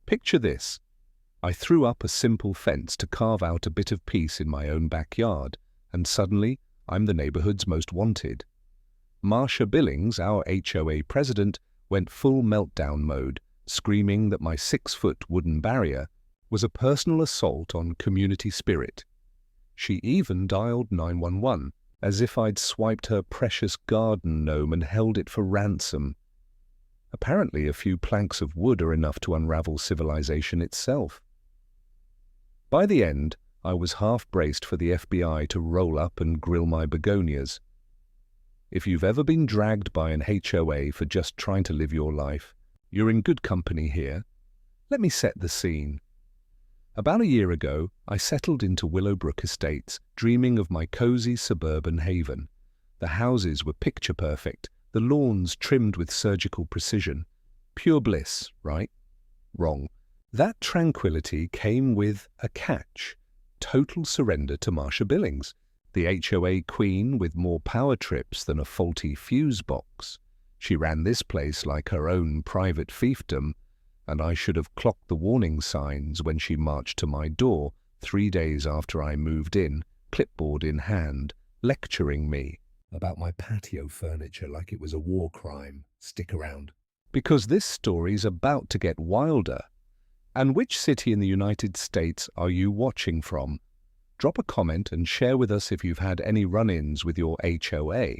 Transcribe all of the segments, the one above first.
Picture this. I threw up a simple fence to carve out a bit of peace in my own backyard, and suddenly I'm the neighborhood's most wanted. Marsha Billings, our HOA president, went full meltdown mode, screaming that my 6-foot wooden barrier was a personal assault on community spirit. She even dialed 911, as if I'd swiped her precious garden gnome and held it for ransom. Apparently, a few planks of wood are enough to unravel civilization itself. By the end, I was half-braced for the FBI to roll up and grill my begonias. If you've ever been dragged by an HOA for just trying to live your life, you're in good company here. Let me set the scene. About a year ago, I settled into Willowbrook Estates, dreaming of my cozy suburban haven. The houses were picture-perfect, the lawns trimmed with surgical precision. Pure bliss, right? Wrong. That tranquility came with a catch: total surrender to Marsha Billings, the HOA queen with more power trips than a faulty fuse box. She ran this place like her own private fiefdom, and I should have clocked the warning signs when she marched to my door 3 days after I moved in, clipboard in hand, lecturing me about my patio furniture like it was a war crime. Stick around, because this story's about to get wilder. And which city in the United States are you watching from? Drop a comment and share with us if you've had any run-ins with your HOA.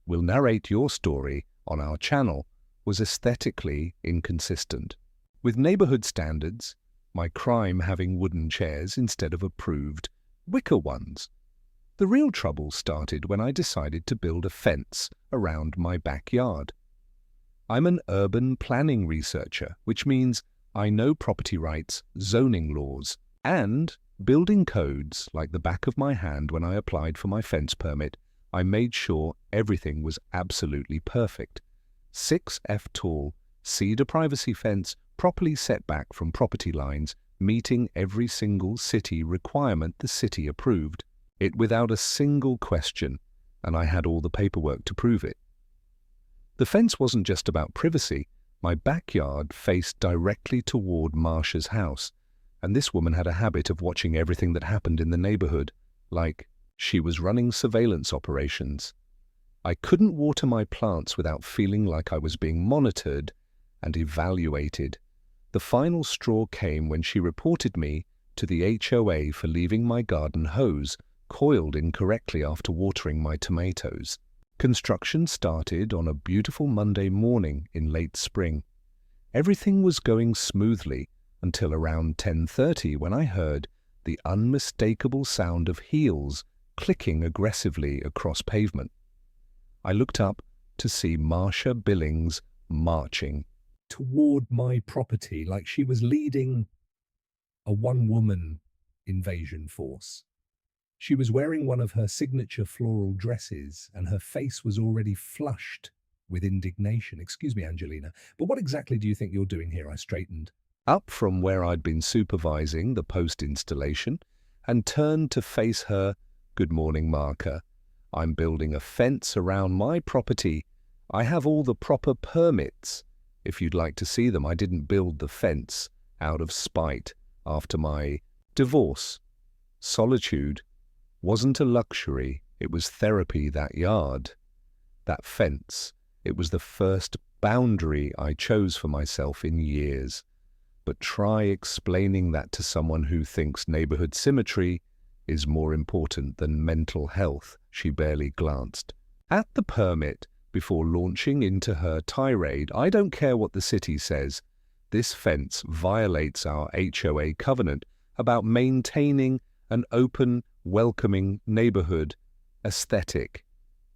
We'll narrate your story on our channel. Was aesthetically inconsistent with neighborhood standards, my crime having wooden chairs instead of approved wicker ones. The real trouble started when I decided to build a fence around my backyard. I'm an urban planning researcher, which means I know property rights, zoning laws, and building codes like the back of my hand. When I applied for my fence permit, I made sure everything was absolutely perfect. 6 feet tall, cedar privacy fence, properly set back from property lines, meeting every single city requirement the city approved it without a single question, and I had all the paperwork to prove it. The fence wasn't just about privacy. My backyard faced directly toward Marsha's house, and this woman had a habit of watching everything that happened in the neighborhood, like she was running surveillance operations. I couldn't water my plants without feeling like I was being monitored and evaluated. The final straw came when she reported me to the HOA for leaving my garden hose coiled incorrectly after watering my tomatoes. Construction started on a beautiful Monday morning in late spring. Everything was going smoothly until around 10:30 when I heard the unmistakable sound of heels clicking aggressively across pavement. I looked up to see Marsha Billings marching toward my property like she was leading a one-woman invasion force. She was wearing one of her signature floral dresses, and her face was already flushed with indignation. "Excuse me, Angelina, but what exactly do you think you're doing here?" I straightened up from where I'd been supervising the post-installation and turned to face her. "Good morning, Marker. I'm building a fence around my property. I have all the proper permits. If you'd like to see them, I didn't build the fence out of spite after my divorce. Solitude wasn't a luxury, it was therapy. That yard, that fence, it was the first boundary I chose for myself in years. But try explaining that to someone who thinks neighborhood symmetry is more important than mental health." She barely glanced at the permit before launching into her tirade. "I don't care what the city says. This fence violates our HOA covenant about maintaining an open, welcoming neighborhood aesthetic.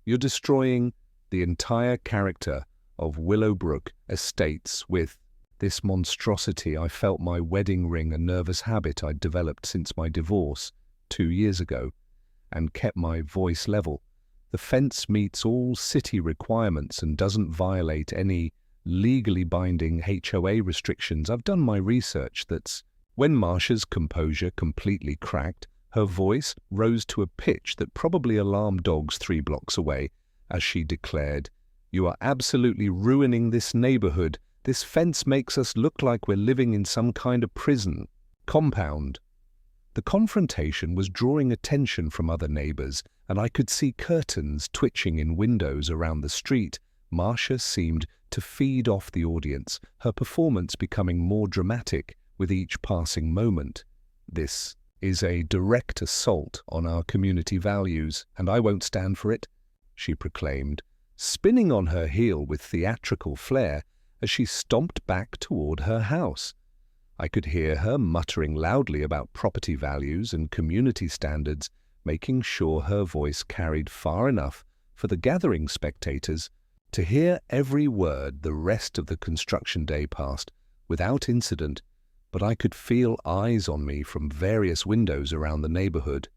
You're destroying the entire character of Willowbrook Estates with this monstrosity." I felt my wedding ring, a nervous habit I'd developed since my divorce 2 years ago, and kept my voice level. "The fence meets all city requirements and doesn't violate any legally binding HOA restrictions. I've done my research." When Marsha's composure completely cracked, her voice rose to a pitch that probably alarmed dogs 3 blocks away as she declared, "You are absolutely ruining this neighborhood This fence makes us look like we're living in some kind of prison compound." The confrontation was drawing attention from other neighbors, and I could see curtains twitching in windows around the street. Marcia seemed to feed off the audience, her performance becoming more dramatic with each passing moment. "This is a direct assault on our community values, and I won't stand for it," she proclaimed, spinning on her heel with theatrical flair as she stomped back toward her house. I could hear her muttering loudly about property values and community standards, making sure her voice carried far enough for the gathering spectators to hear every word. The rest of the construction day passed without incident, but I could feel eyes on me from various windows around the neighborhood.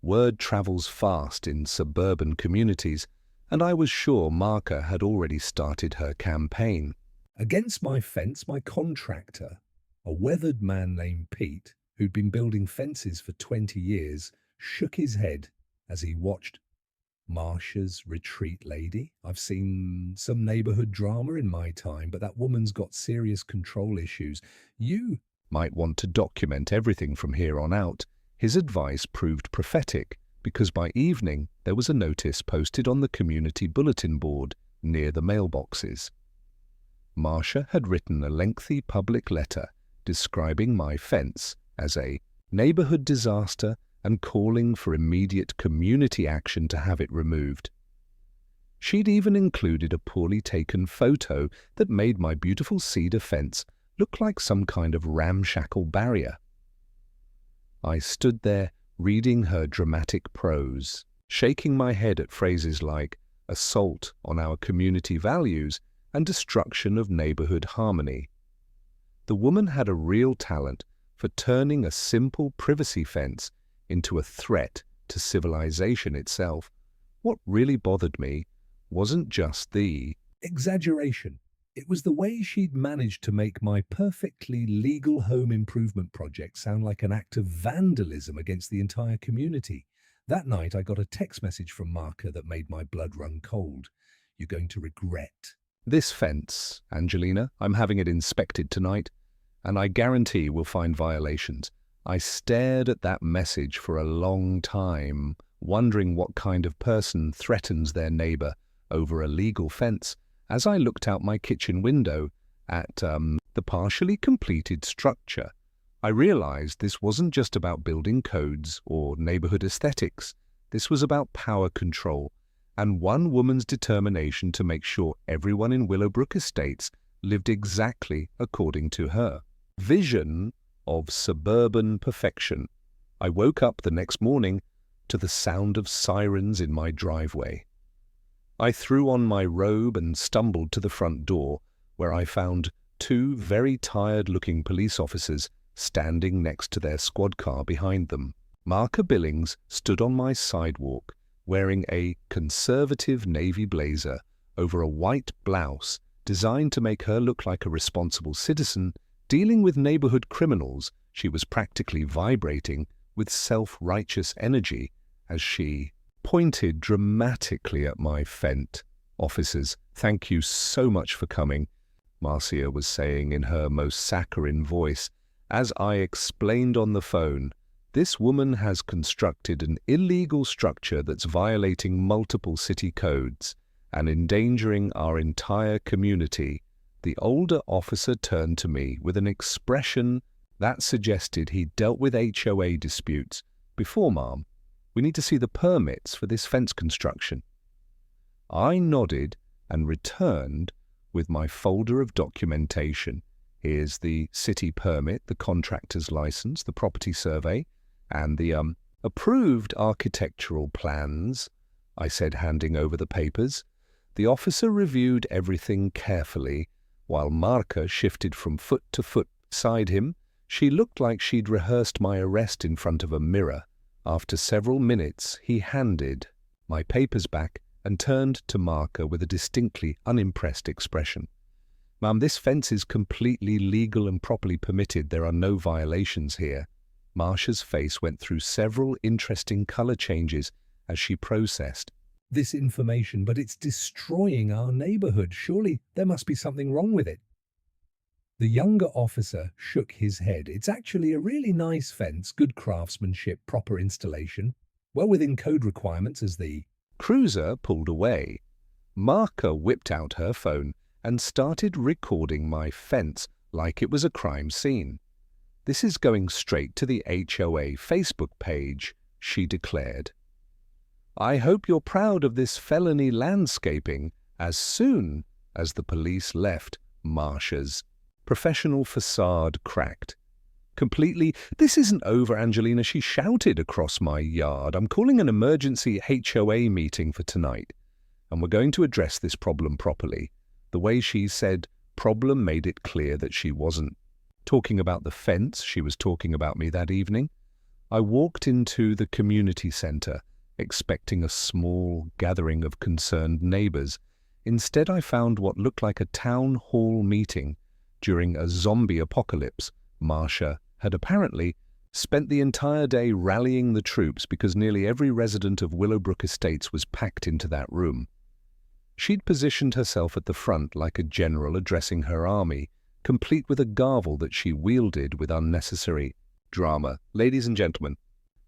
Word travels fast in suburban communities, and I was sure Marka had already started her campaign. Against my fence, my contractor, a weathered man named Pete, who'd been building fences for 20 years, shook his head as he watched Marcia's retreat lady. "I've seen some neighborhood drama in my time, but that woman's got serious control issues. You might want to document everything from here on out." His advice proved prophetic, because by evening there was a notice posted on the community bulletin board near the mailboxes. Marcia had written a lengthy public letter describing my fence as a neighborhood disaster and calling for immediate community action to have it removed. She'd even included a poorly taken photo that made my beautiful cedar fence look like some kind of ramshackle barrier. I stood there reading her dramatic prose, shaking my head at phrases like assault on our community values and destruction of neighborhood harmony. The woman had a real talent for turning a simple privacy fence into a threat to civilization itself. What really bothered me wasn't just the exaggeration. It was the way she'd managed to make my perfectly legal home improvement project sound like an act of vandalism against the entire community. That night I got a text message from Marka that made my blood run cold. "You're going to regret this fence, Angelina. I'm having it inspected tonight, and I guarantee we'll find violations." I stared at that message for a long time, wondering what kind of person threatens their neighbor over a legal fence. As I looked out my kitchen window at the partially completed structure, I realized this wasn't just about building codes or neighborhood aesthetics. This was about power control and one woman's determination to make sure everyone in Willowbrook Estates lived exactly according to her vision of suburban perfection. I woke up the next morning to the sound of sirens in my driveway. I threw on my robe and stumbled to the front door, where I found two very tired-looking police officers standing next to their squad car behind them. Marka Billings stood on my sidewalk, wearing a conservative navy blazer over a white blouse designed to make her look like a responsible citizen. Dealing with neighborhood criminals, she was practically vibrating with self-righteous energy as she pointed dramatically at my fence. "Officers, thank you so much for coming," Marcia was saying in her most saccharine voice. As I explained on the phone, "This woman has constructed an illegal structure that's violating multiple city codes and endangering our entire community." The older officer turned to me with an expression that suggested he'd dealt with HOA disputes before. "Ma'am, we need to see the permits for this fence construction." I nodded and returned with my folder of documentation. "Here's the city permit, the contractor's license, the property survey, and the approved architectural plans," I said, handing over the papers. The officer reviewed everything carefully, while Marka shifted from foot to foot beside him. She looked like she'd rehearsed my arrest in front of a mirror. After several minutes, he handed my papers back and turned to Marka with a distinctly unimpressed expression. "Ma'am, this fence is completely legal and properly permitted. There are no violations here." Marcia's face went through several interesting color changes as she processed this information. "But it's destroying our neighborhood. Surely there must be something wrong with it." The younger officer shook his head. It's actually a really nice fence, good craftsmanship, proper installation, well within code requirements as the cruiser pulled away. Marka whipped out her phone and started recording my fence like it was a crime scene. "This is going straight to the HOA Facebook page," she declared. "I hope you're proud of this felony landscaping." As soon as the police left, Marsha's professional facade cracked. Completely, "This isn't over, Angelina," she shouted across my yard. "I'm calling an emergency HOA meeting for tonight, and we're going to address this problem properly." The way she said problem made it clear that she wasn't talking about the fence, she was talking about me that evening. I walked into the community center, expecting a small gathering of concerned neighbors. Instead, I found what looked like a town hall meeting. During a zombie apocalypse, Marsha had apparently spent the entire day rallying the troops because nearly every resident of Willowbrook Estates was packed into that room. She'd positioned herself at the front like a general addressing her army, complete with a gavel that she wielded with unnecessary drama. "Ladies and gentlemen,"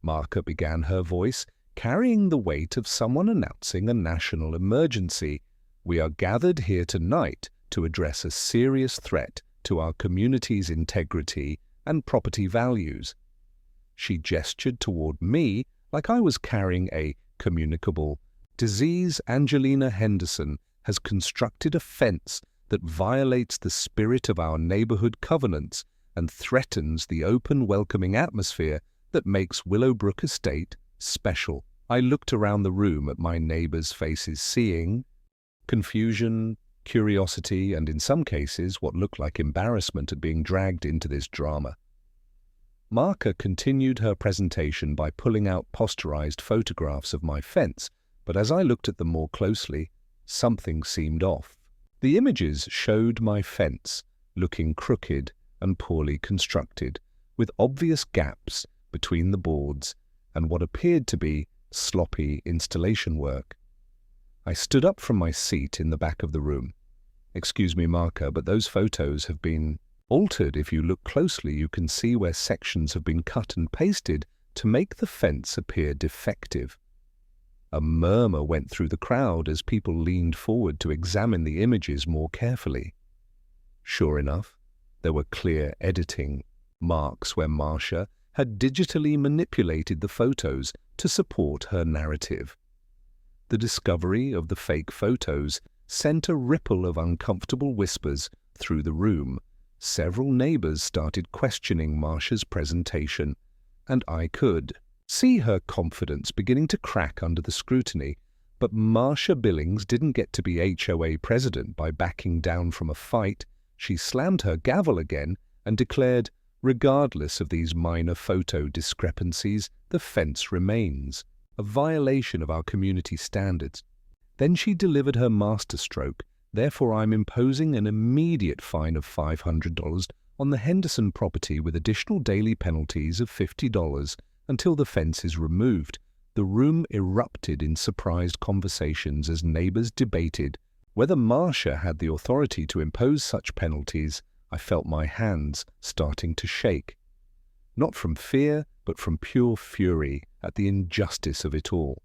Marka began, her voice carrying the weight of someone announcing a national emergency, "we are gathered here tonight to address a serious threat to our community's integrity and property values." She gestured toward me like I was carrying a communicable disease. "Angelina Henderson has constructed a fence that violates the spirit of our neighborhood covenants and threatens the open, welcoming atmosphere that makes Willowbrook Estate special." I looked around the room at my neighbors' faces, seeing confusion, curiosity, and in some cases what looked like embarrassment at being dragged into this drama. Marka continued her presentation by pulling out posterized photographs of my fence, but as I looked at them more closely, something seemed off. The images showed my fence looking crooked and poorly constructed, with obvious gaps between the boards and what appeared to be sloppy installation work. I stood up from my seat in the back of the room. "Excuse me, Marka, but those photos have been altered. If you look closely, you can see where sections have been cut and pasted to make the fence appear defective." A murmur went through the crowd as people leaned forward to examine the images more carefully. Sure enough, there were clear editing marks where Marsha had digitally manipulated the photos to support her narrative. The discovery of the fake photos sent a ripple of uncomfortable whispers through the room. Several neighbors started questioning Marsha's presentation, and I could see her confidence beginning to crack under the scrutiny. But Marsha Billings didn't get to be HOA president by backing down from a fight. She slammed her gavel again and declared, "Regardless of these minor photo discrepancies, the fence remains a violation of our community standards." Then she delivered her masterstroke. "Therefore, I'm imposing an immediate fine of $500 on the Henderson property with additional daily penalties of $50 until the fence is removed." The room erupted in surprised conversations as neighbors debated whether Marsha had the authority to impose such penalties. I felt my hands starting to shake, not from fear, but from pure fury at the injustice of it all.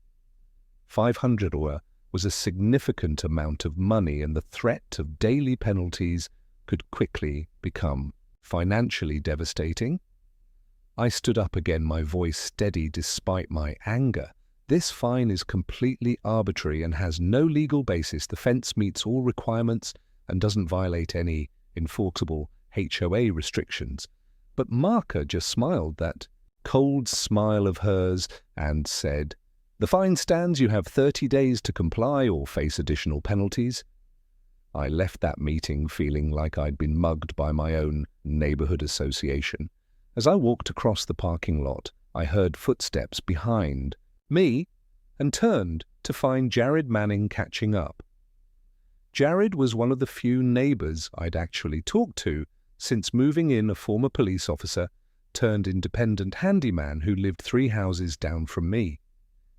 $500 was a significant amount of money, and the threat of daily penalties could quickly become financially devastating. I stood up again, my voice steady despite my anger. "This fine is completely arbitrary and has no legal basis. The fence meets all requirements and doesn't violate any enforceable HOA restrictions." But Marka just smiled that cold smile of hers and said, "The fine stands. You have 30 days to comply or face additional penalties." I left that meeting feeling like I'd been mugged by my own neighborhood association. As I walked across the parking lot, I heard footsteps behind me and turned to find Jared Manning catching up. Jared was one of the few neighbors I'd actually talked to since moving in, a former police officer turned independent handyman who lived 3 houses down from me.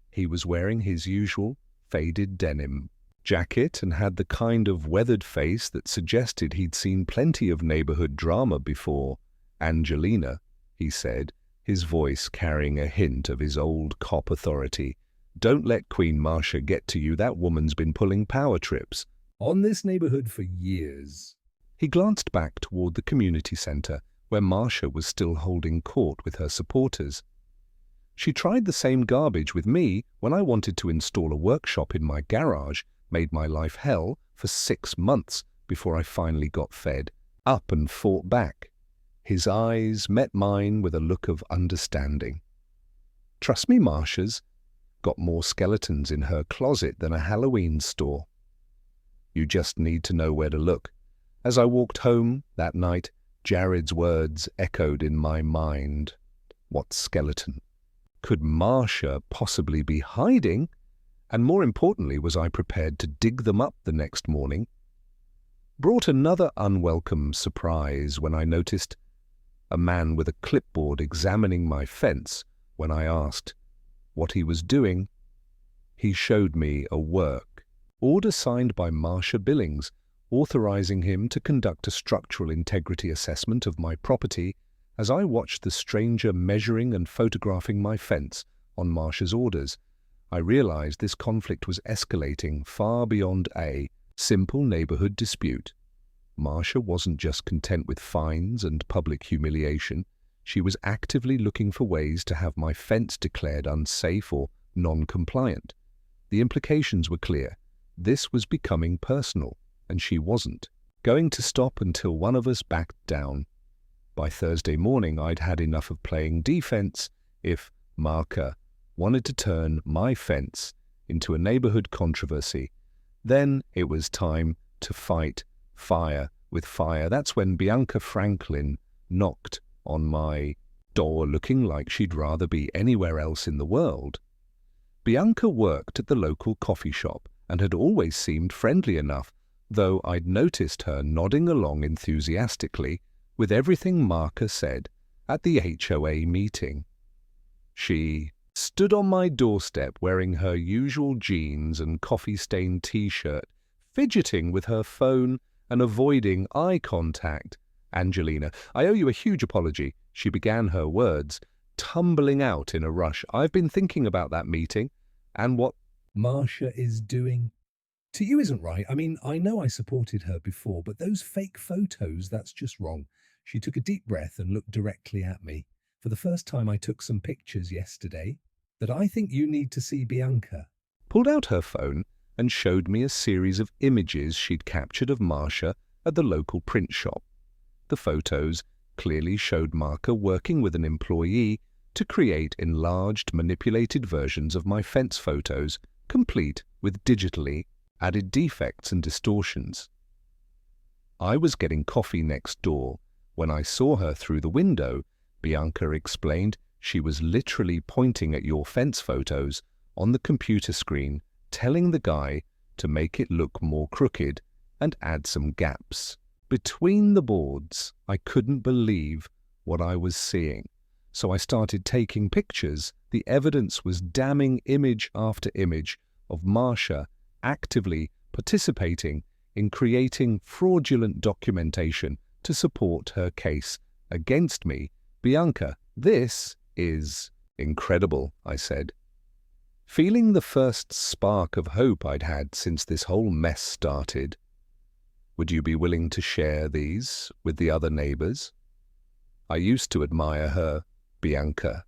He was wearing his usual faded denim jacket and had the kind of weathered face that suggested he'd seen plenty of neighborhood drama before. "Angelina," he said, his voice carrying a hint of his old cop authority. "Don't let Queen Marcia get to you. That woman's been pulling power trips on this neighborhood for years." He glanced back toward the community center, where Marcia was still holding court with her supporters. "She tried the same garbage with me when I wanted to install a workshop in my garage, made my life hell for 6 months before I finally got fed up and fought back." His eyes met mine with a look of understanding. "Trust me, Marcia's got more skeletons in her closet than a Halloween store. You just need to know where to look." As I walked home that night, Jared's words echoed in my mind. What skeleton could Marcia possibly be hiding? And more importantly, was I prepared to dig them up the next morning? Brought another unwelcome surprise when I noticed a man with a clipboard examining my fence. When I asked what he was doing, he showed me a work order signed by Marcia Billings, authorizing him to conduct a structural integrity assessment of my property. As I watched the stranger measuring and photographing my fence on Marcia's orders, I realized this conflict was escalating far beyond a simple neighborhood dispute. Marcia wasn't just content with fines and public humiliation. She was actively looking for ways to have my fence declared unsafe or non-compliant. The implications were clear. This was becoming personal, and she wasn't going to stop until one of us backed down. By Thursday morning, I'd had enough of playing defense. If Marcia wanted to turn my fence into a neighborhood controversy, then it was time to fight fire with fire. That's when Bianca Franklin knocked on my door looking like she'd rather be anywhere else in the world. Bianca worked at the local coffee shop and had always seemed friendly enough, though I'd noticed her nodding along enthusiastically with everything Marcia said at the HOA meeting. She stood on my doorstep wearing her usual jeans and coffee-stained t-shirt, fidgeting with her phone and avoiding eye contact. "Angelina, I owe you a huge apology," she began, her words tumbling out in a rush. "I've been thinking about that meeting and what Marcia is doing to you isn't right. I mean, I know I supported her before, but those fake photos, that's just wrong." She took a deep breath and looked directly at me. "For the first time, I took some pictures yesterday that I think you need to see." Bianca pulled out her phone and showed me a series of images she'd captured of Marcia at the local print shop. The photos clearly showed Marcia working with an employee to create enlarged, manipulated versions of my fence photos, complete with digitally added defects and distortions. I was getting coffee next door when I saw her through the window. Bianca explained she was literally pointing at your fence photos on the computer screen, telling the guy to make it look more crooked and add some gaps between the boards. I couldn't believe what I was seeing, so I started taking pictures. The evidence was damning, image after image of Marcia actively participating in creating fraudulent documentation to support her case against me. "Bianca, this is incredible," I said, feeling the first spark of hope I'd had since this whole mess started. "Would you be willing to share these with the other neighbors?" I used to admire her, Bianca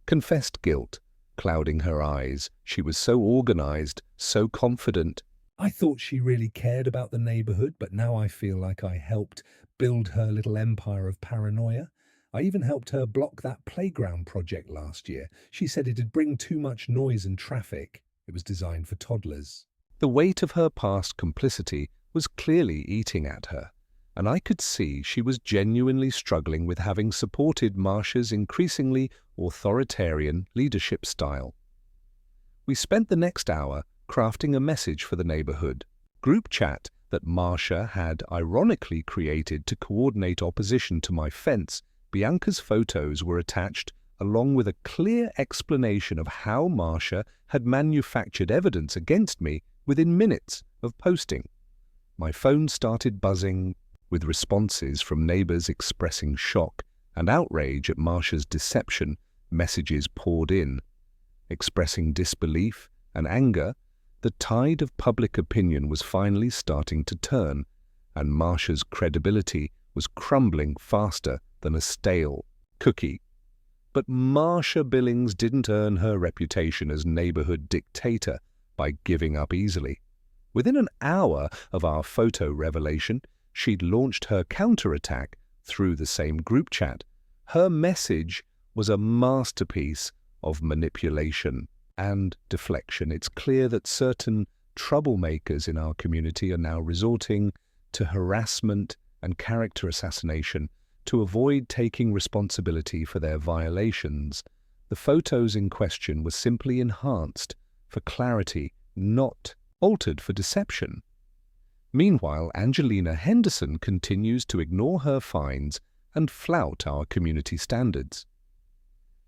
confessed, guilt clouding her eyes. She was so organized, so confident. "I thought she really cared about the neighborhood, but now I feel like I helped build her little empire of paranoia. I even helped her block that playground project last year. She said it'd bring too much noise and traffic. It was designed for toddlers." The weight of her past complicity was clearly eating at her, and I could see she was genuinely struggling with having supported Marcia's increasingly authoritarian leadership style. We spent the next hour crafting a message for the neighborhood group chat that Marcia had ironically created to coordinate opposition to my fence. Bianca's photos were attached, along with a clear explanation of how Marcia had manufactured evidence against me within minutes of posting. My phone started buzzing with responses from neighbors expressing shock and outrage at Marsha's deception. Messages poured in, expressing disbelief and anger. The tide of public opinion was finally starting to turn, and Marsha's credibility was crumbling faster than a stale cookie. But Marsha Billings didn't earn her reputation as neighborhood dictator by giving up easily. Within an hour of our photo revelation, she'd launched her counterattack through the same group chat. Her message was a masterpiece of manipulation and deflection. It's clear that certain troublemakers in our community are now resorting to harassment and character assassination to avoid taking responsibility for their violations. The photos in question were simply enhanced for clarity, not altered for deception. Meanwhile, Angelina Henderson continues to ignore her fines and flout our community standards.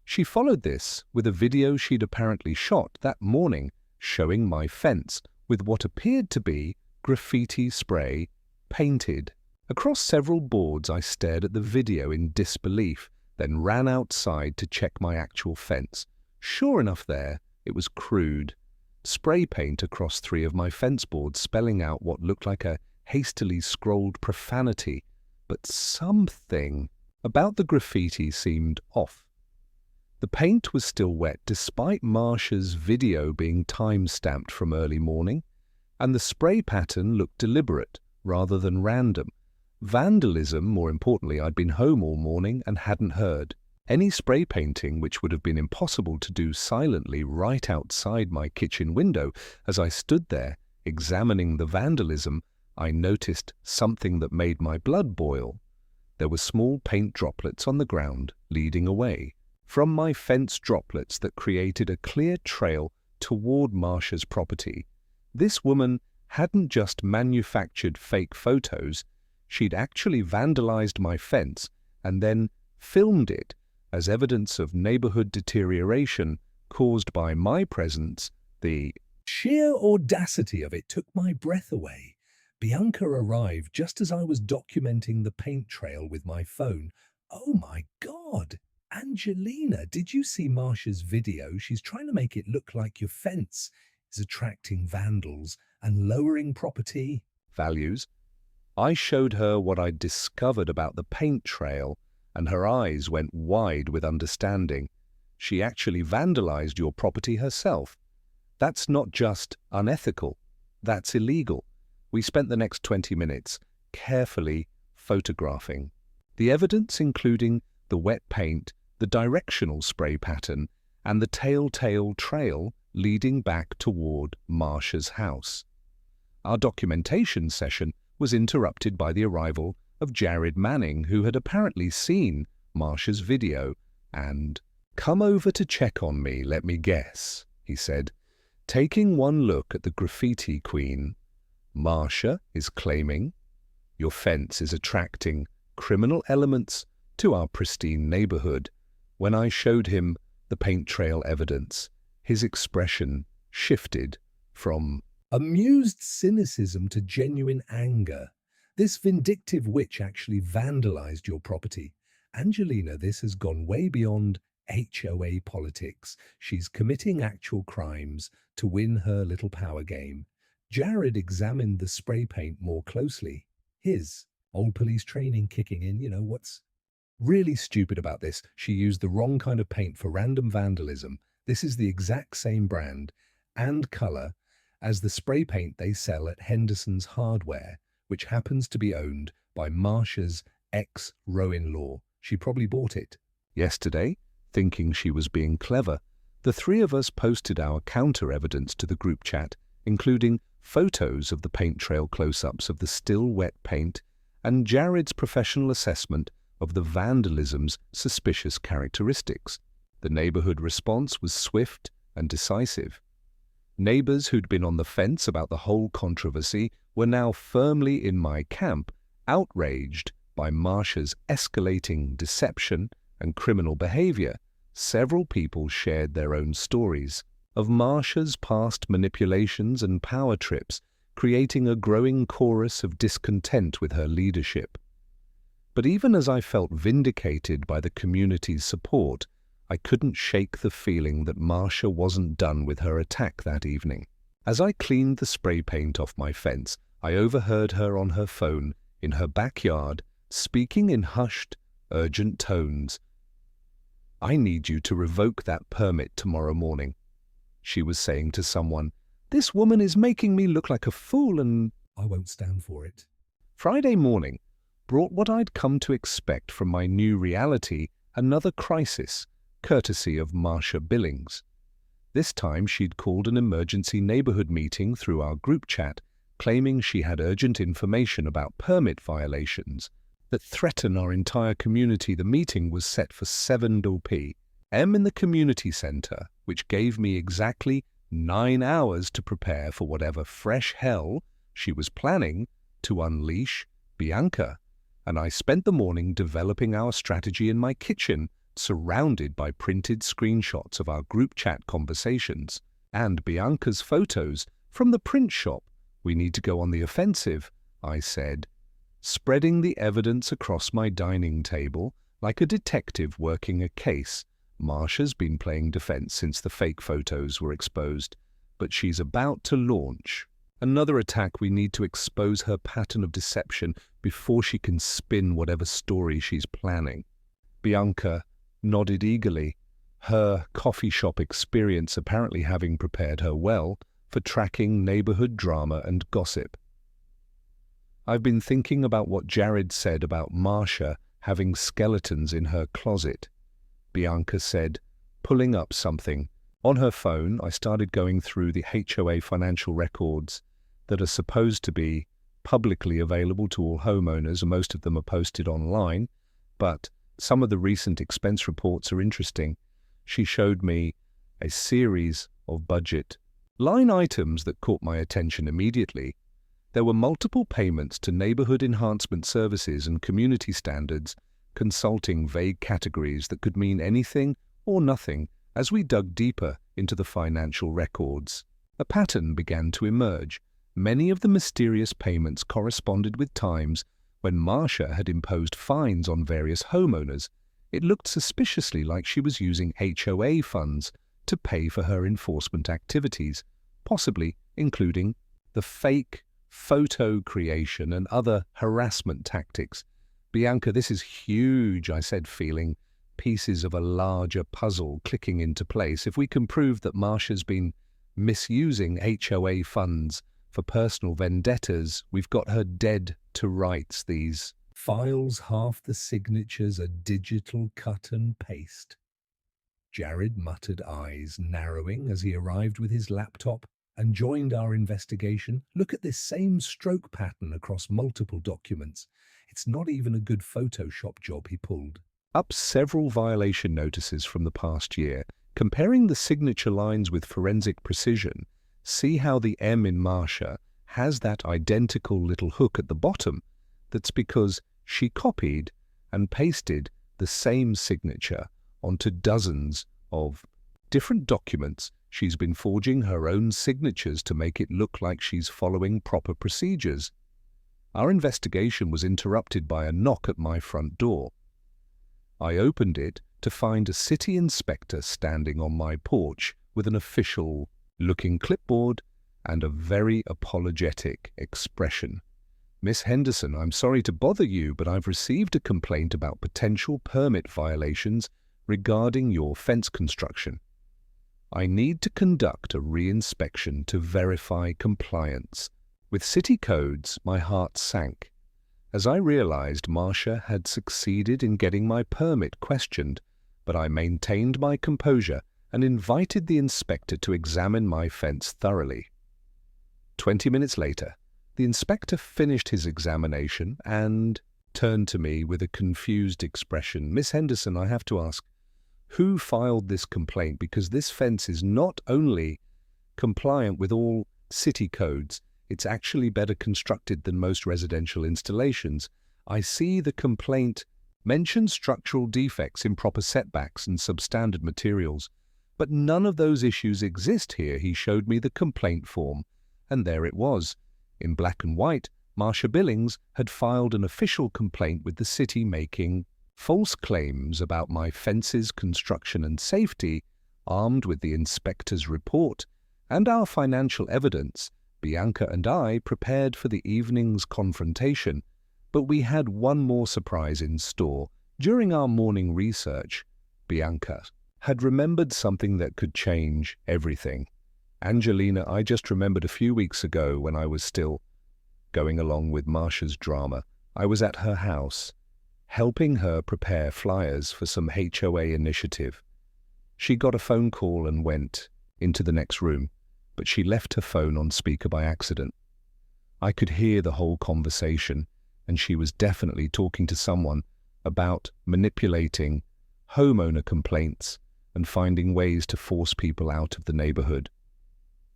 She followed this with a video she'd apparently shot that morning showing my fence with what appeared to be graffiti spray painted. Across several boards, I stared at the video in disbelief, then ran outside to check my actual fence. Sure enough there, it was crude. Spray paint across 3 of my fence boards, spelling out what looked like a hastily scrolled profanity. But something about the graffiti seemed off. The paint was still wet despite Marsha's video being time-stamped from early morning, and the spray pattern looked deliberate rather than random. Vandalism, more importantly, I'd been home all morning and hadn't heard. Any spray painting, which would have been impossible to do silently right outside my kitchen window. As I stood there, examining the vandalism, I noticed something that made my blood boil. There were small paint droplets on the ground, leading away from my fence, droplets that created a clear trail toward Marsha's property. This woman hadn't just manufactured fake photos, she'd actually vandalized my fence and then filmed it as evidence of neighborhood deterioration caused by my presence. The sheer audacity of it took my breath away. Bianca arrived just as I was documenting the paint trail with my phone. Oh my God! Angelina, did you see Marsha's video? She's trying to make it look like your fence is attracting vandals and lowering property values. I showed her what I'd discovered about the paint trail, and her eyes went wide with understanding. She actually vandalized your property herself. That's not just unethical, that's illegal. We spent the next 20 minutes carefully photographing the evidence, including the wet paint, the directional spray pattern, and the telltale trail leading back toward Marsha's house. Our documentation session was interrupted by the arrival of Jared Manning, who had apparently seen Marsha's video and come over to check on me, let me guess, he said. Taking one look at the graffiti queen, Marsha is claiming your fence is attracting criminal elements to our pristine neighborhood. When I showed him the paint trail evidence, his expression shifted from amused cynicism to genuine anger. This vindictive witch actually vandalized your property. Angelina, this has gone way beyond HOA politics. She's committing actual crimes to win her little power game. Jared examined the spray paint more closely. His old police training kicking in. What's really stupid about this? She used the wrong kind of paint for random vandalism. This is the exact same brand and color as the spray paint they sell at Henderson's Hardware, which happens to be owned by Marsha's ex-Rowan-in-law. She probably bought it yesterday, thinking she was being clever. The 3 of us posted our counter-evidence to the group chat, including photos of the paint trail close-ups of the still wet paint and Jared's professional assessment of the vandalism's suspicious characteristics. The neighborhood response was swift and decisive. Neighbors who'd been on the fence about the whole controversy were now firmly in my camp, outraged by Marsha's escalating deception and criminal behavior. Several people shared their own stories. of Marsha's past manipulations and power trips, creating a growing chorus of discontent with her leadership. But even as I felt vindicated by the community's support, I couldn't shake the feeling that Marsha wasn't done with her attack that evening. As I cleaned the spray paint off my fence, I overheard her on her phone in her backyard, speaking in hushed, urgent tones. "I need you to revoke that permit tomorrow morning," she was saying to someone. "This woman is making me look like a fool and I won't stand for it." Friday morning brought what I'd come to expect from my new reality, another crisis, courtesy of Marsha Billings. This time she'd called an emergency neighborhood meeting through our group chat, claiming she had urgent information about permit violations that threaten our entire community. The meeting was set for 7 p.m. in the community center, which gave me exactly 9 hours to prepare for whatever fresh hell she was planning to unleash Bianca, and I spent the morning developing our strategy in my kitchen, surrounded by printed screenshots of our group chat conversations and Bianca's photos from the print shop. "We need to go on the offensive," I said, spreading the evidence across my dining table like a detective working a case. Marsha's been playing defense since the fake photos were exposed, but she's about to launch another attack. We need to expose her pattern of deception before she can spin whatever story she's planning. Bianca nodded eagerly, her coffee shop experience apparently having prepared her well for tracking neighborhood drama and gossip. "I've been thinking about what Jared said about Marsha having skeletons in her closet," Bianca said, pulling up something. On her phone, I started going through the HOA financial records that are supposed to be publicly available to all homeowners, and most of them are posted online, but some of the recent expense reports are interesting. She showed me a series of budget line items that caught my attention immediately. There were multiple payments to neighborhood enhancement services and community standards, consulting vague categories that could mean anything or nothing. As we dug deeper into the financial records, a pattern began to emerge. Many of the mysterious payments corresponded with times when Marsha had imposed fines on various homeowners. It looked suspiciously like she was using HOA funds to pay for her enforcement activities, possibly including the fake photo creation and other harassment tactics. "Bianca, this is huge," I said, feeling pieces of a larger puzzle clicking into place. "If we can prove that Marsha's been misusing HOA funds for personal vendettas, we've got her dead to rights. These files, half the signatures are digital cut and paste." Jared muttered, eyes narrowing as he arrived with his laptop and joined our investigation. "Look at this same stroke pattern across multiple documents. It's not even a good Photoshop job," he pulled up several violation notices from the past year, comparing the signature lines with forensic precision. "See how the M in Marsha has that identical little hook at the bottom? That's because she copied and pasted the same signature onto dozens of different documents. She's been forging her own signatures to make it look like she's following proper procedures." Our investigation was interrupted by a knock at my front door. I opened it to find a city inspector standing on my porch with an official-looking clipboard and a very apologetic expression. "Miss Henderson, I'm sorry to bother you, but I've received a complaint about potential permit violations regarding your fence construction. I need to conduct a re-inspection to verify compliance with city codes." My heart sank as I realized Marsha had succeeded in getting my permit questioned, but I maintained my composure and invited the inspector to examine my fence thoroughly. 20 minutes later, the inspector finished his examination and turned to me with a confused expression. "Miss Henderson, I have to ask, who filed this complaint? Because this fence is not only compliant with all city codes, it's actually better constructed than most residential installations. I see the complaint mentions structural defects, improper setbacks, and substandard materials, But none of those issues exist here. He showed me the complaint form, and there it was. In black and white, Marsha Billings had filed an official complaint with the city making false claims about my fences, construction and safety. Armed with the inspector's report and our financial evidence, Bianca and I prepared for the evening's confrontation. But we had one more surprise in store. During our morning research, Bianca had remembered something that could change everything. Angelina, I just remembered a few weeks ago when I was still going along with Marsha's drama. I was at her house, helping her prepare flyers for some HOA initiative. She got a phone call and went into the next room, but she left her phone on speaker by accident. I could hear the whole conversation, and she was definitely talking to someone about manipulating homeowner complaints and finding ways to force people out of the neighborhood.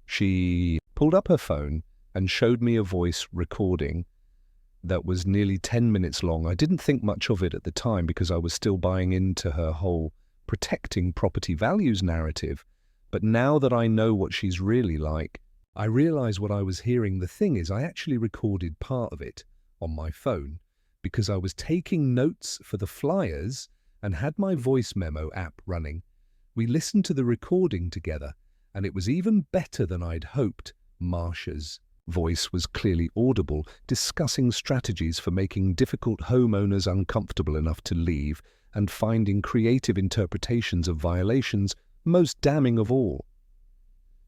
She pulled up her phone and showed me a voice recording that was nearly 10 minutes long. I didn't think much of it at the time because I was still buying into her whole protecting property values narrative. But now that I know what she's really like, I realize what I was hearing. The thing is, I actually recorded part of it on my phone because I was taking notes for the flyers and had my voice memo app running. We listened to the recording together, and it was even better than I'd hoped. Marsha's voice was clearly audible, discussing strategies for making difficult homeowners uncomfortable enough to leave and finding creative interpretations of violations, most damning of all.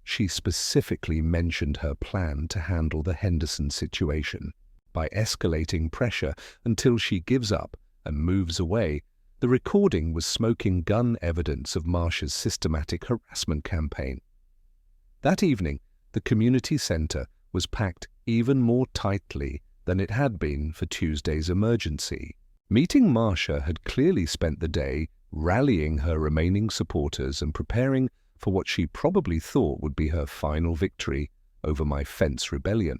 She specifically mentioned her plan to handle the Henderson situation by escalating pressure until she gives up and moves away. The recording was smoking gun evidence of Marsha's systematic harassment campaign. That evening, the community center was packed even more tightly than it had been for Tuesday's emergency. Meeting Marsha had clearly spent the day rallying her remaining supporters and preparing for what she probably thought would be her final victory over my fence rebellion.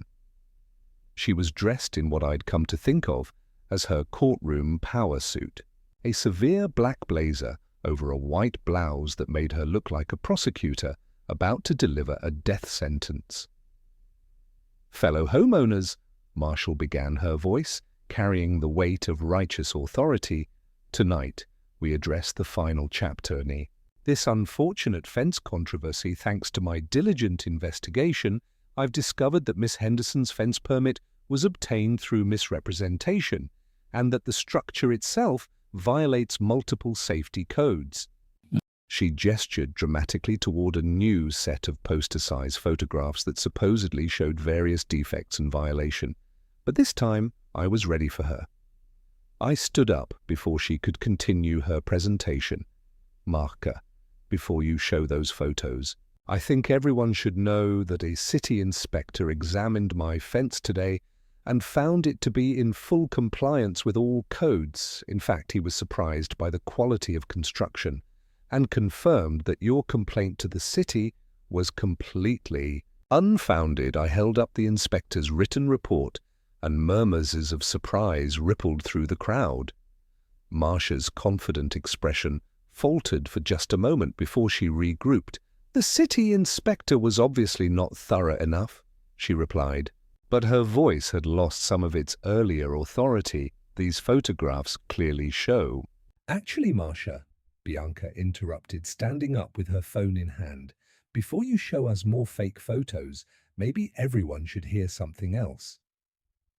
She was dressed in what I'd come to think of as her courtroom power suit, a severe black blazer over a white blouse that made her look like a prosecutor about to deliver a death sentence. "Fellow homeowners," Marshall began, her voice carrying the weight of righteous authority, "tonight we address the final chapter in this unfortunate fence controversy. Thanks to my diligent investigation, I've discovered that Miss Henderson's fence permit was obtained through misrepresentation and that the structure itself violates multiple safety codes." She gestured dramatically toward a new set of poster-size photographs that supposedly showed various defects and violation. But this time, I was ready for her. I stood up before she could continue her presentation. "Marka, before you show those photos, I think everyone should know that a city inspector examined my fence today and found it to be in full compliance with all codes. In fact, he was surprised by the quality of construction and confirmed that your complaint to the city was completely unfounded." I held up the inspector's written report, and murmurs of surprise rippled through the crowd. Marsha's confident expression faltered for just a moment before she regrouped. "The city inspector was obviously not thorough enough," she replied, but her voice had lost some of its earlier authority. "These photographs clearly show." "Actually, Marsha," Bianca interrupted, standing up with her phone in hand, "before you show us more fake photos, maybe everyone should hear something else."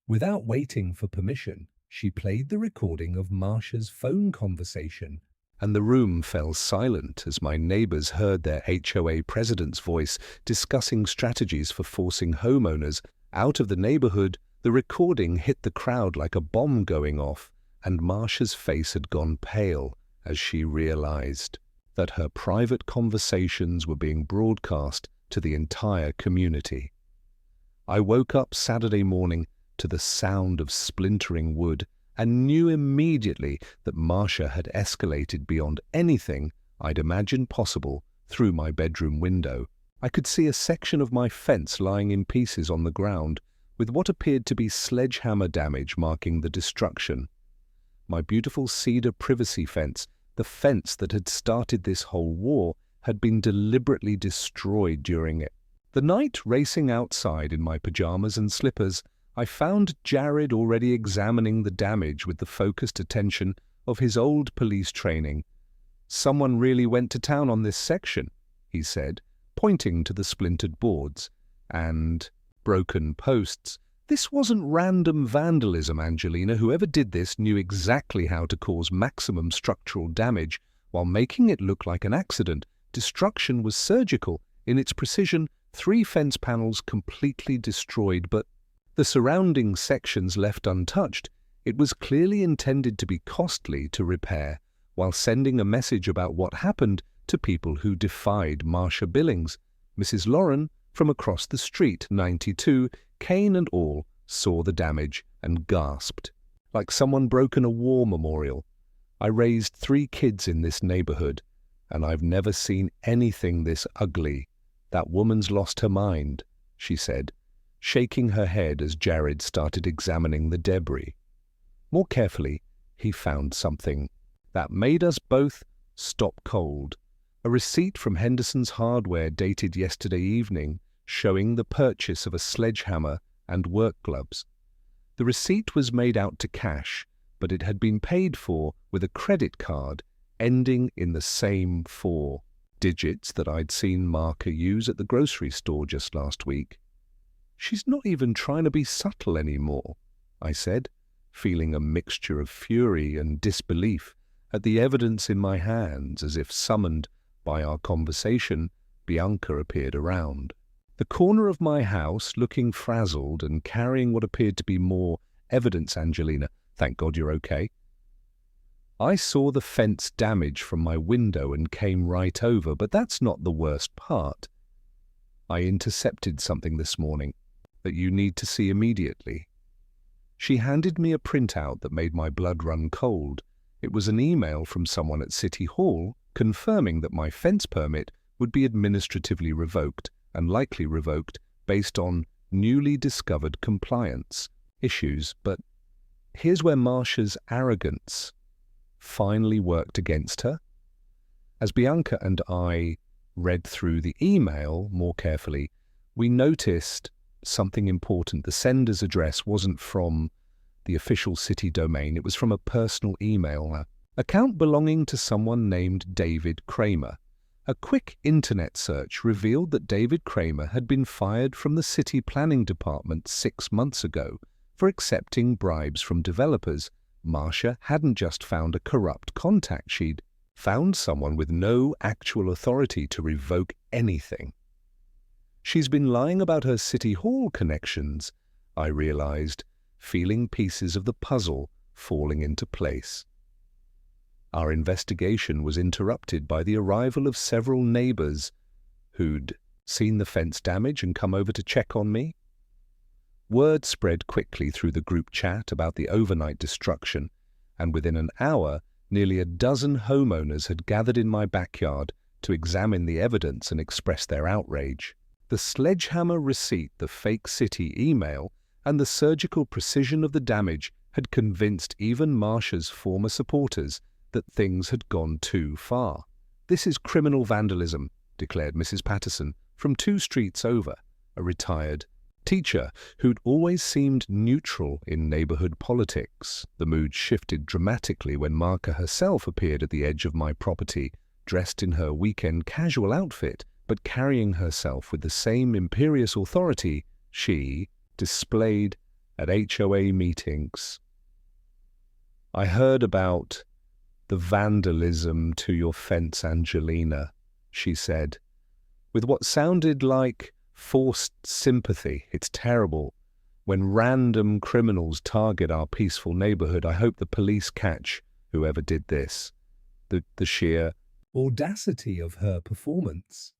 Without waiting for permission, she played the recording of Marsha's phone conversation, and the room fell silent as my neighbors heard their HOA president's voice discussing strategies for forcing homeowners out of the neighborhood. The recording hit the crowd like a bomb going off, and Marsha's face had gone pale as she realized that her private conversations were being broadcast to the entire community. I woke up Saturday morning to the sound of splintering wood and knew immediately that Marsha had escalated beyond anything I'd imagined possible. Through my bedroom window, I could see a section of my fence lying in pieces on the ground, with what appeared to be sledgehammer damage marking the destruction. My beautiful cedar privacy fence, the fence that had started this whole war, had been deliberately destroyed during it. The night, racing outside in my pajamas and slippers, I found Jared already examining the damage with the focused attention of his old police training. "Someone really went to town on this section," he said, pointing to the splintered boards and broken posts. "This wasn't random vandalism, Angelina. Whoever did this knew exactly how to cause maximum structural damage while making it look like an accident. Destruction was surgical in its precision, 3 fence panels completely destroyed, but the surrounding sections left untouched. It was clearly intended to be costly to repair, while sending a message about what happened to people who defied Marsha Billings. Mrs. Lauren, from across the street, 92, cane and all, saw the damage and gasped, like someone broken a war memorial. I raised 3 kids in this neighborhood, and I've never seen anything this ugly. That woman's lost her mind," she said, shaking her head as Jared started examining the debris. More carefully, he found something that made us both stop cold. A receipt from Henderson's Hardware dated yesterday evening, showing the purchase of a sledgehammer and work gloves. The receipt was made out to cash, but it had been paid for with a credit card ending in the same 4 digits that I'd seen Marka use at the grocery store just last week. "She's not even trying to be subtle anymore," I said, feeling a mixture of fury and disbelief at the evidence in my hands. As if summoned by our conversation, Bianca appeared around the corner of my house, looking frazzled and carrying what appeared to be more evidence. "Angelina, thank God you're okay. I saw the fence damage from my window and came right over, but that's not the worst part. I intercepted something this morning that you need to see immediately." She handed me a printout that made my blood run cold. It was an email from someone at City Hall confirming that my fence permit would be administratively revoked, and likely revoked based on newly discovered compliance issues. But here's where Marsha's arrogance finally worked against her. As Bianca and I read through the email more carefully, we noticed something important. The sender's address wasn't from the official city domain. It was from a personal email account belonging to someone named David Kramer. A quick internet search revealed that David Kramer had been fired from the city planning department 6 months ago for accepting bribes from developers. Marsha hadn't just found a corrupt contact, she'd found someone with no actual authority to revoke anything. She's been lying about her City Hall connections, I realized, feeling pieces of the puzzle falling into place. Our investigation was interrupted by the arrival of several neighbors who'd seen the fence damage and come over to check on me. Word spread quickly through the group chat about the overnight destruction, and within an hour, nearly a dozen homeowners had gathered in my backyard to examine the evidence and express their outrage. The sledgehammer receipt, the fake city email, and the surgical precision of the damage had convinced even Marsha's former supporters that things had gone too far. "This is criminal vandalism," declared Mrs. Patterson from 2 streets over, a retired teacher who'd always seemed neutral in neighborhood politics. The mood shifted dramatically when Marka herself appeared at the edge of my property, dressed in her weekend casual outfit, but carrying herself with the same imperious authority she displayed at HOA meetings. "I heard about the vandalism to your fence, Angelina," she said, with what sounded like forced sympathy. "It's terrible when random criminals target our peaceful neighborhood. I hope the police catch whoever did this." The sheer audacity of her performance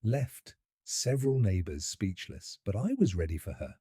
left several neighbors speechless, but I was ready for her.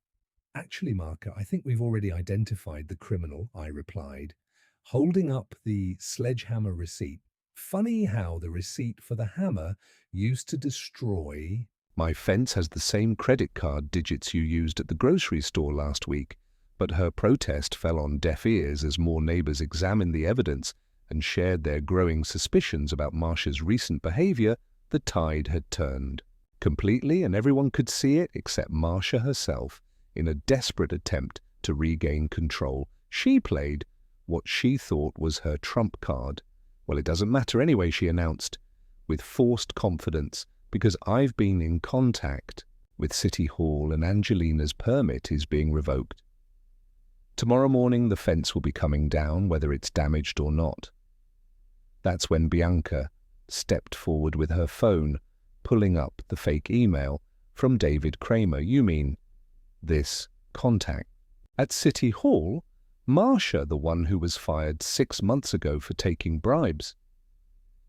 "Actually, Marka, I think we've already identified the criminal," I replied, holding up the sledgehammer receipt. "Funny how the receipt for the hammer used to destroy..." "My fence has the same credit card digits you used at the grocery store last week," but her protest fell on deaf ears as more neighbors examined the evidence and shared their growing suspicions about Marsha's recent behavior The tide had turned completely, and everyone could see it except Marcia herself. In a desperate attempt to regain control, she played what she thought was her trump card. "Well, it doesn't matter anyway," she announced, with forced confidence, "because I've been in contact with City Hall and Angelina's permit is being revoked. Tomorrow morning the fence will be coming down, whether it's damaged or not." That's when Bianca stepped forward with her phone, pulling up the fake email from David Kramer. "You mean this contact at City Hall? Marcia, the one who was fired 6 months ago for taking bribes."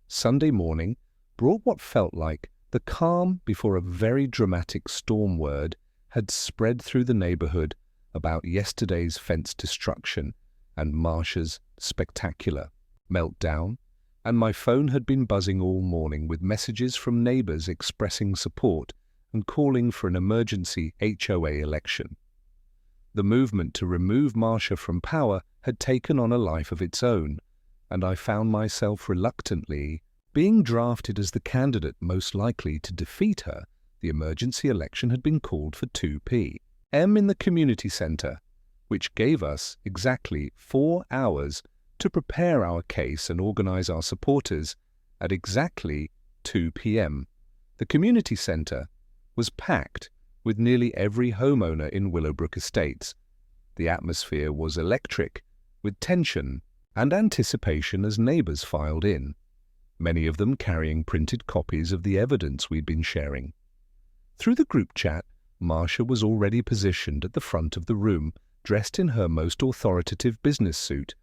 Sunday morning brought what felt like the calm before a very dramatic storm. Word had spread through the neighborhood about yesterday's fence destruction and Marcia's spectacular meltdown, and my phone had been buzzing all morning with messages from neighbors expressing support and calling for an emergency HOA election. The movement to remove Marcia from power had taken on a life of its own, and I found myself reluctantly being drafted as the candidate most likely to defeat her. The emergency election had been called for 2 p.m. in the community center, which gave us exactly 4 hours to prepare our case and organize our supporters. At exactly 2 p.m., the community center was packed with nearly every homeowner in Willowbrook Estates. The atmosphere was electric, with tension and anticipation as neighbors filed in, many of them carrying printed copies of the evidence we'd been sharing. Through the group chat, Marcia was already positioned at the front of the room, dressed in her most authoritative business suit,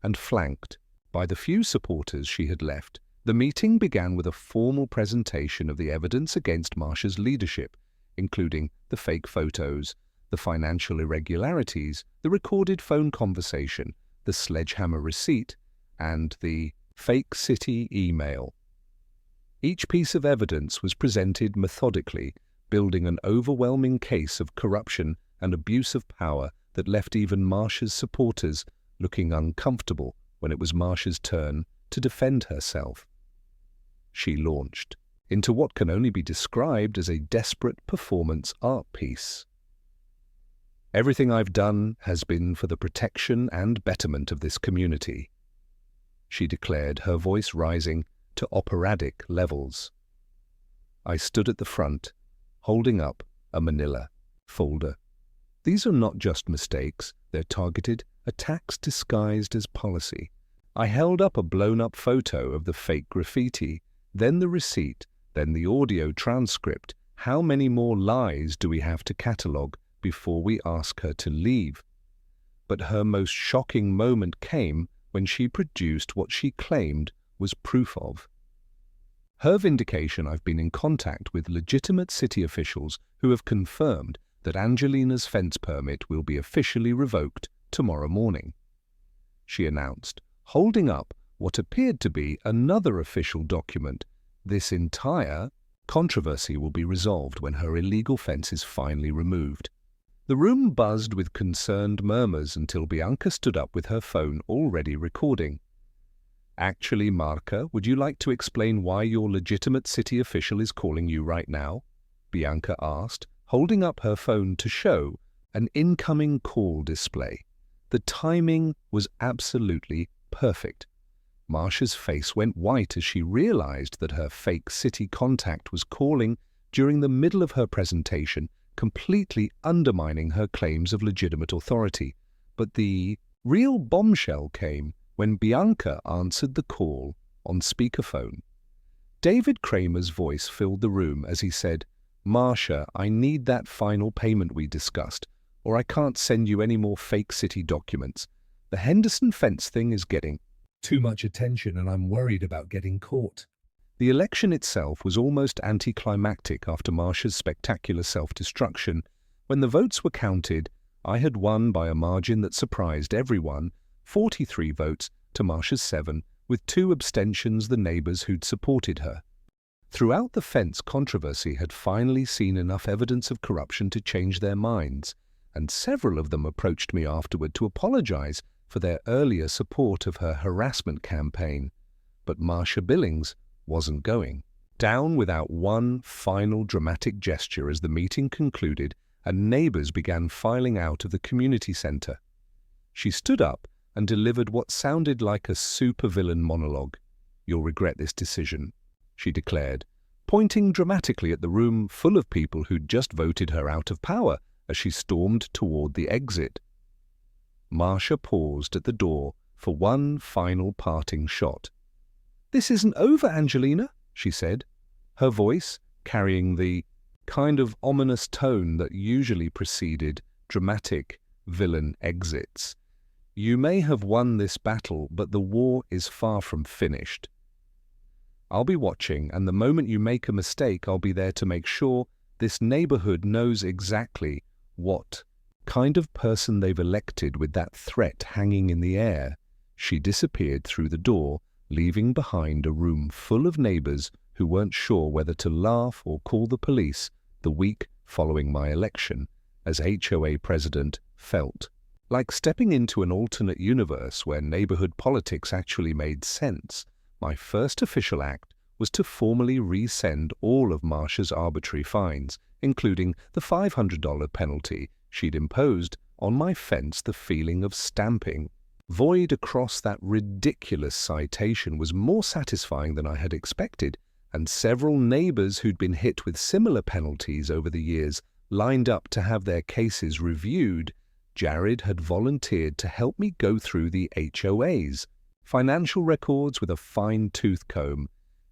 and flanked by the few supporters she had left. The meeting began with a formal presentation of the evidence against Marcia's leadership, including the fake photos, the financial irregularities, the recorded phone conversation, the sledgehammer receipt, and the fake city email. Each piece of evidence was presented methodically, building an overwhelming case of corruption and abuse of power that left even Marcia's supporters looking uncomfortable when it was Marcia's turn to defend herself. She launched into what can only be described as a desperate performance art piece. "Everything I've done has been for the protection and betterment of this community," she declared, her voice rising to operatic levels. I stood at the front, holding up a manila folder. "These are not just mistakes, they're targeted attacks disguised as policy." I held up a blown-up photo of the fake graffiti, then the receipt, then the audio transcript. How many more lies do we have to catalogue before we ask her to leave? But her most shocking moment came when she produced what she claimed was proof of her vindication. "I've been in contact with legitimate city officials who have confirmed that Angelina's fence permit will be officially revoked tomorrow morning," she announced, holding up what appeared to be another official document. "This entire controversy will be resolved when her illegal fence is finally removed." The room buzzed with concerned murmurs until Bianca stood up with her phone already recording. "Actually, Marca, would you like to explain why your legitimate city official is calling you right now?" Bianca asked, holding up her phone to show an incoming call display. The timing was absolutely perfect. Marcia's face went white as she realized that her fake city contact was calling during the middle of her presentation, completely undermining her claims of legitimate authority. But the real bombshell came when Bianca answered the call on speakerphone. David Kramer's voice filled the room as he said, "Marcia, I need that final payment we discussed, or I can't send you any more fake city documents. The Henderson fence thing is getting too much attention and I'm worried about getting caught." The election itself was almost anticlimactic after Marcia's spectacular self-destruction. When the votes were counted, I had won by a margin that surprised everyone, 43 votes to Marcia's 7, with 2 abstentions, the neighbors who'd supported her. Throughout, the fence controversy had finally seen enough evidence of corruption to change their minds, and several of them approached me afterward to apologize for their earlier support of her harassment campaign. But Marcia Billings wasn't going down without one final dramatic gesture as the meeting concluded and neighbors began filing out of the community center. She stood up and delivered what sounded like a supervillain monologue. "You'll regret this decision," she declared, pointing dramatically at the room full of people who'd just voted her out of power as she stormed toward the exit. Marcia paused at the door for one final parting shot. "This isn't over, Angelina," she said, her voice carrying the kind of ominous tone that usually preceded dramatic villain exits. "You may have won this battle, but the war is far from finished. I'll be watching, and the moment you make a mistake, I'll be there to make sure this neighborhood knows exactly what kind of person they've elected with that threat hanging in the air." She disappeared through the door, leaving behind a room full of neighbors who weren't sure whether to laugh or call the police. The week following my election as HOA president felt like stepping into an alternate universe where neighborhood politics actually made sense. My first official act was to formally resend all of Marcia's arbitrary fines, including the $500 penalty she'd imposed on my fence. The feeling of stamping void across that ridiculous citation was more satisfying than I had expected, and several neighbors who'd been hit with similar penalties over the years lined up to have their cases reviewed. Jared had volunteered to help me go through the HOA's financial records with a fine-tooth comb,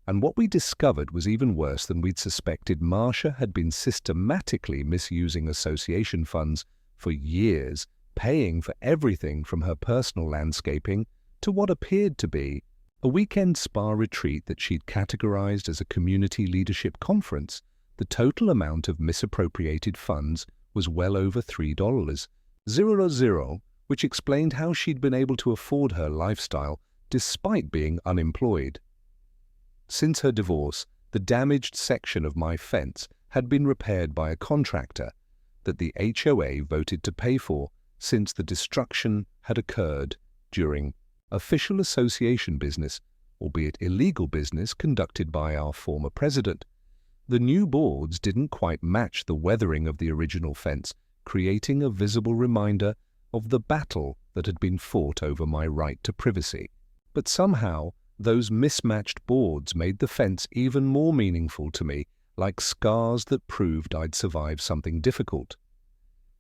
and what we discovered was even worse than we'd suspected. Marcia had been systematically misusing association funds for years, paying for everything from her personal landscaping to what appeared to be a weekend spa retreat that she'd categorized as a community leadership conference. The total amount of misappropriated funds was well over $3,000, which explained how she'd been able to afford her lifestyle despite being unemployed. Since her divorce, the damaged section of my fence had been repaired by a contractor that the HOA voted to pay for, since the destruction had occurred during official association business, albeit illegal business, conducted by our former president. The new boards didn't quite match the weathering of the original fence, creating a visible reminder of the battle that had been fought over my right to privacy. But somehow, those mismatched boards made the fence even more meaningful to me, like scars that proved I'd survived something difficult.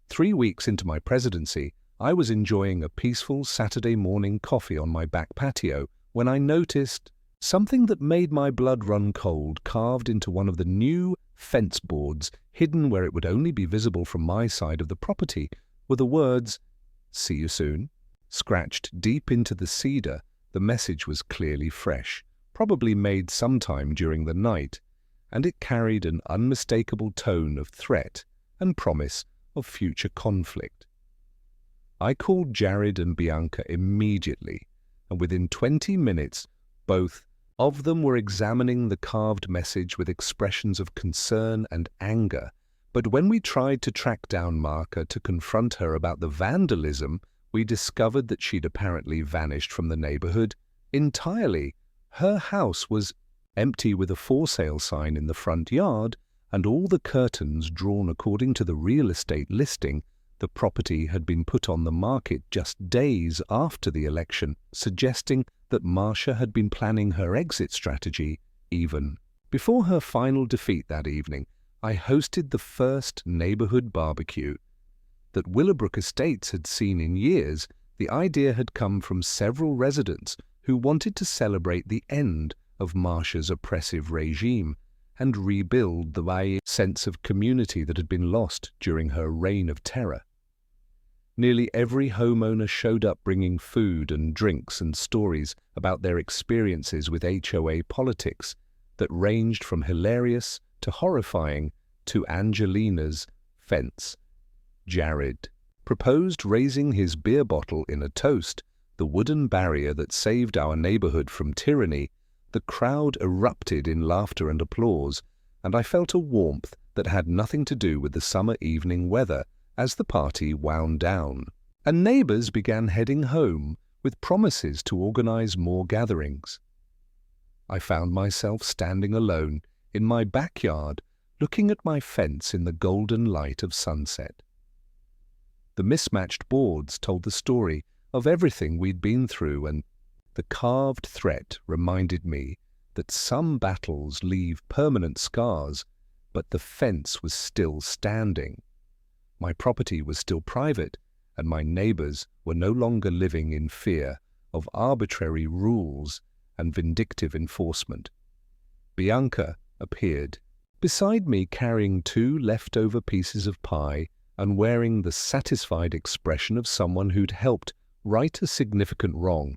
3 weeks into my presidency, I was enjoying a peaceful Saturday morning coffee on my back patio when I noticed something that made my blood run cold. Carved into one of the new fence boards, hidden where it would only be visible from my side of the property, were the words, "See you soon." Scratched deep into the cedar, the message was clearly fresh, probably made sometime during the night, and it carried an unmistakable tone of threat and promise of future conflict. I called Jared and Bianca immediately, and within 20 minutes, both of them were examining the carved message with expressions of concern and anger. But when we tried to track down Marcia to confront her about the vandalism, we discovered that she'd apparently vanished from the neighborhood entirely. Her house was empty, with a for sale sign in the front yard and all the curtains drawn according to the real estate listing. The property had been put on the market just days after the election, suggesting that Marcia had been planning her exit strategy even before her final defeat that evening. I hosted the first neighborhood barbecue that Willowbrook Estates had seen in years. The idea had come from several residents who wanted to celebrate the end of Marcia's oppressive regime and rebuild the sense of community that had been lost during her reign of terror. Nearly every homeowner showed up, bringing food and drinks and stories about their experiences with HOA politics that ranged from hilarious to horrifying to Angelina's fence. Jared proposed raising his beer bottle in a toast, the wooden barrier that saved our neighborhood from tyranny. The crowd erupted in laughter and applause, and I felt a warmth that had nothing to do with the summer evening weather as the party wound down, and neighbors began heading home with promises to organize more gatherings. I found myself standing alone in my backyard, looking at my fence in the golden light of sunset. The mismatched boards told the story of everything we'd been through, and the carved threat reminded me that some battles leave permanent scars, but the fence was still standing. My property was still private, and my neighbors were no longer living in fear of arbitrary rules and vindictive enforcement. Bianca appeared beside me, carrying 2 leftover pieces of pie and wearing the satisfied expression of someone who'd helped right a significant wrong.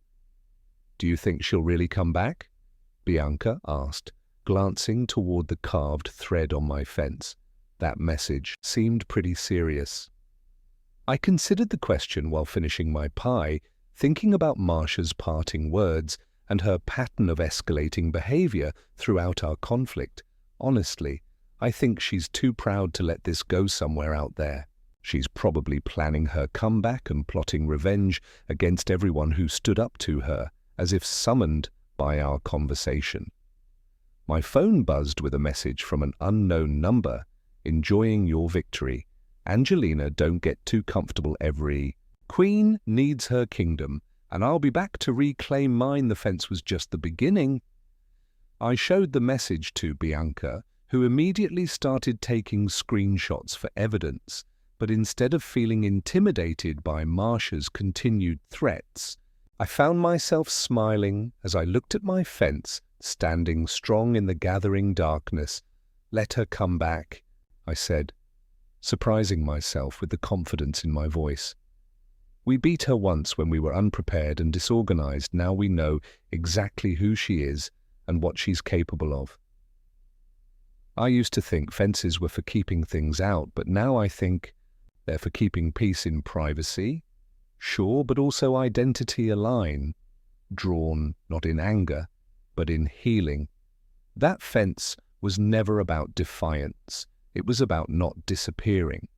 "Do you think she'll really come back?" Bianca asked, glancing toward the carved thread on my fence. That message seemed pretty serious. I considered the question while finishing my pie, thinking about Marsha's parting words and her pattern of escalating behavior throughout our conflict. Honestly, I think she's too proud to let this go somewhere out there. She's probably planning her comeback and plotting revenge against everyone who stood up to her, as if summoned by our conversation. My phone buzzed with a message from an unknown number. "Enjoying your victory. Angelina, don't get too comfortable. Every queen needs her kingdom, and I'll be back to reclaim mine. The fence was just the beginning." I showed the message to Bianca, who immediately started taking screenshots for evidence, but instead of feeling intimidated by Marsha's continued threats, I found myself smiling as I looked at my fence, standing strong in the gathering darkness. "Let her come back," I said, surprising myself with the confidence in my voice. "We beat her once when we were unprepared and disorganized. Now we know exactly who she is and what she's capable of." I used to think fences were for keeping things out, but now I think they're for keeping peace in privacy, sure, but also identity align, drawn not in anger, but in healing. That fence was never about defiance. It was about not disappearing.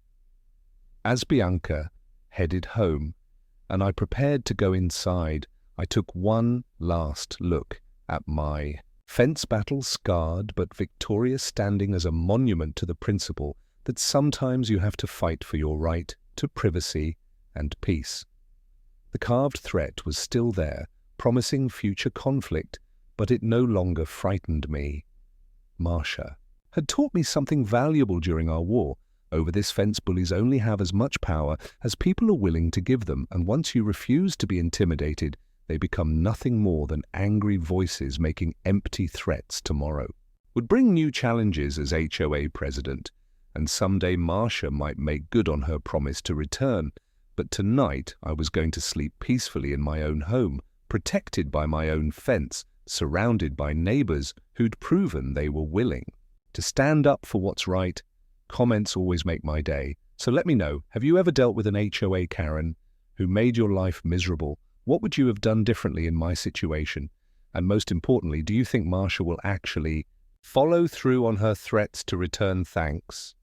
As Bianca headed home, and I prepared to go inside, I took one last look at my fence battle, scarred but victorious, standing as a monument to the principle that sometimes you have to fight for your right to privacy and peace. The carved threat was still there, promising future conflict, but it no longer frightened me. Marsha had taught me something valuable during our war. Over this fence, bullies only have as much power as people are willing to give them, and once you refuse to be intimidated, they become nothing more than angry voices making empty threats tomorrow. Would bring new challenges as HOA president, and someday Marsha might make good on her promise to return. But tonight I was going to sleep peacefully in my own home, protected by my own fence, surrounded by neighbors who'd proven they were willing to stand up for what's right. Comments always make my day. So let me know, have you ever dealt with an HOA Karen who made your life miserable? What would you have done differently in my situation? And most importantly, do you think Marsha will actually follow through on her threats to return thanks?